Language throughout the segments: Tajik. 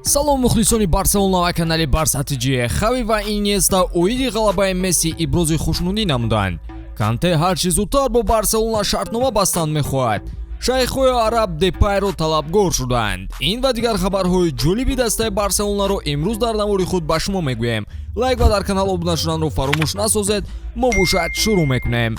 Салом мухлисони Барселона ва канали Барса ТЖ. Хави ва Иньеста оиди ғалабаи Месси ибрози хушнудӣ намуданд. Канте ҳарчи зудтар бо Барселона шартнома бастан мехоҳад. Шайхҳои араб Депайро талабгор шуданд. Ин ва дигар хабарҳои ҷолиби дастаи Барселонаро имрӯз дар навори худ ба шумо мегӯем. Лайк ва дар канал обуна шуданро фаромӯш насозед. Мо бошад шурӯъ мекунем.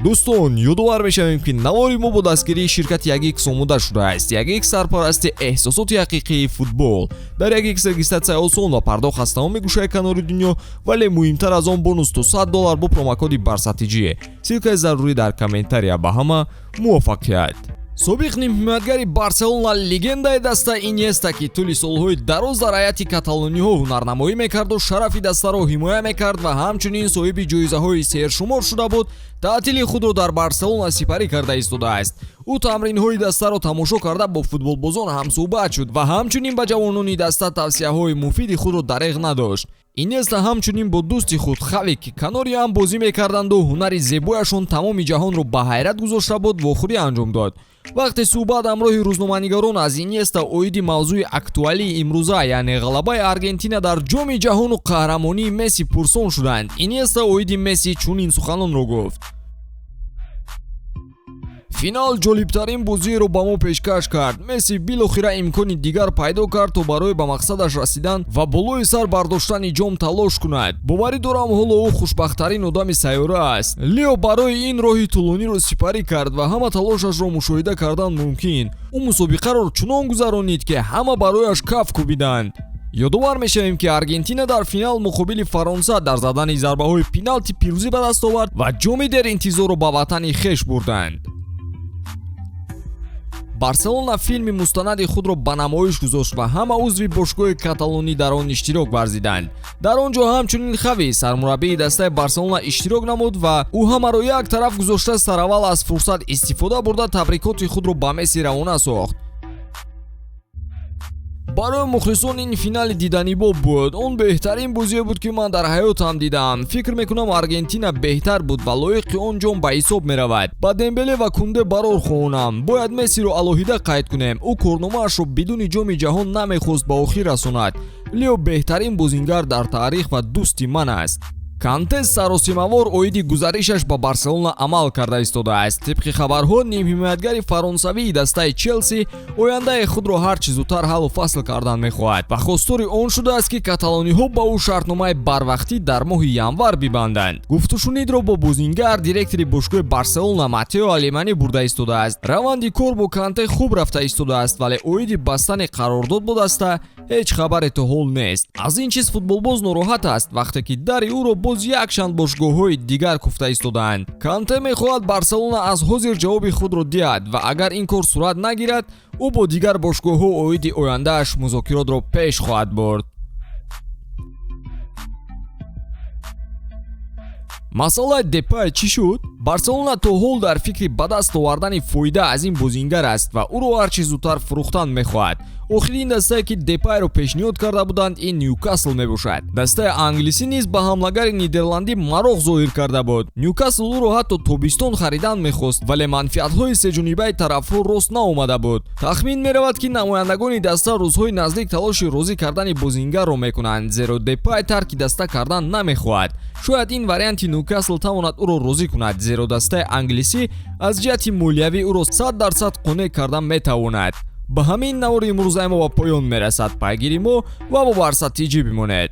дӯстон, ёдовар мешавем ки навори мо бо дастгирии ширкати 1x омода шудааст. 1x сарпарасти эҳсосоти ҳақиқии футбол. Дар 1x регистратсия осон ва пардохт аз тамоми гӯшаи канори дунё, вале муҳимтар аз он бонус $100 бо промокоди Барсатиҷи. Силкаи зарурӣ дар комментария. Ба ҳама муваффақият. собиқ нимҳимоятгари Барселона, легендаи даста Иньеста, ки тӯли солҳои дароз дар ҳайати каталониҳо ҳунарнамоӣ мекарду шарафи дастаро ҳимоя мекард ва ҳамчунин соҳиби ҷоизаҳои сершумор шуда буд, таътили худро дар Барселона сипарӣ карда истодааст. ӯ тамринҳои дастаро тамошо карда бо футболбозон ҳамсӯҳбат шуд ва ҳамчунин ба ҷавонони даста тавсияҳои муфиди худро дареғ надошт. Иньеста ҳамчунин бо дӯсти худ Хави, ки канори ҳам бозӣ мекарданду ҳунари зебояшон тамоми ҷаҳонро ба ҳайрат гузошта буд, вохӯрӣ анҷом дод. вақте суҳбат ҳамроҳи рӯзноманигарон аз Иньеста оиди мавзӯи актуалии имрӯза, яъне ғалабаи Аргентина дар ҷоми ҷаҳону қаҳрамонии Месси пурсон шуданд, Иньеста оиди Месси чунин суханонро гуфт: финал ҷолибтарин бозиеро ба мо пешкаш кард. Месси билохира имкони дигар пайдо кард то барои ба мақсадаш расидан ва болои сар бардоштани ҷом талош кунад. боварӣ дорам ҳоло ӯ хушбахттарин одами сайёра аст. Лео барои ин роҳи тӯлониро сипарӣ кард ва ҳама талошашро мушоҳида кардан мумкин. ӯ мусобиқаро чунон гузаронид, ки ҳама барояш каф кӯбиданд. ёдовар мешавем, ки Аргентина дар финал муқобили Фаронса дар задани зарбаҳои пеналти пирӯзӣ ба даст овард ва ҷоми деринтизорро ба ватани хеш бурданд. Барселона филми мустанади худро ба намоиш гузошт ва ҳама узви бошгоҳи каталонӣ дар он иштирок варзиданд. Дар он ҷо ҳамчунин Хави, сармураббии дастаи Барселона, иштирок намуд ва ӯ ҳамаро як тараф гузошта сараввал аз фурсат истифода бурда табрикоти худро ба Месси равона сохт. барои мухлисон ин финали диданибоб буд. Он беҳтарин бозие буд, ки ман дар ҳаётам дидам. фикр мекунам Аргентина беҳтар буд ва лоиқи он ҷом ба ҳисоб меравад. ба Дембеле ва Кунде барор хоҳонам. бояд Мессиро алоҳида қайд кунем. ӯ корномаашро бидуни ҷоми ҷаҳон намехост ба охир расонад. Лео беҳтарин бозингар дар таърих ва дӯсти ман аст. Канте саросимавор оиди гузаришаш ба Барселона амал карда истодааст. тибқи хабарҳо, нимҳимоятгари фаронсавии дастаи Челси ояндаи худро ҳарчи зудтар ҳаллу фасл кардан мехоҳад ва хостори он шудааст, ки каталониҳо ба ӯ шартномаи барвақтӣ дар моҳи январ бибанданд. гуфтушунидро бо бозингар директори бошгоҳи Барселона Матео Алемани бурда истодааст. раванди кор бо Канте хуб рафта истодааст, вале оиди бастани қарордод бо даста ҳеҷ хабаре то ҳол нест. аз ин чиз футболбоз нороҳат аст, вақте ки дари ӯро боз якчанд бошгоҳҳои дигар куфта истодаанд. Канте мехоҳад Барселона аз ҳозир ҷавоби худро диҳад ва агар ин кор сурат нагирад, ӯ бо дигар бошгоҳҳо оиди ояндааш музокиротро пеш хоҳад бурд. масъалаи Депай чӣ шуд? Барселона то ҳол дар фикри ба даст овардани фоида аз ин бозингар аст ва ӯро ҳарчи зудтар фурӯхтан мехоҳад. охирин дастае, ки Депайро пешниҳод карда буданд, ин Ньюкасл мебошад. дастаи англисӣ низ ба ҳамлагари нидерландӣ мароғ зоҳир карда буд. Ньюкасл ӯро ҳатто тобистон харидан мехост, вале манфиатҳои сеҷонибаи тарафҳо рост наомада буд. тахмин меравад, ки намояндагони даста рӯзҳои наздик талоши розӣ кардани бозингарро мекунанд, зеро Депай тарки даста кардан намехоҳад. шояд ин варианти Ньюкасл тавонад ӯро розӣ кунад, зеро дастаи англисӣ аз ҷиҳати молиявӣ ӯро 100% қонеъ кардан метавонад. ба ҳамин навори имрӯзаи мо ба поён мерасад. пайгири мо ва бо Барса ТЖ бимонед.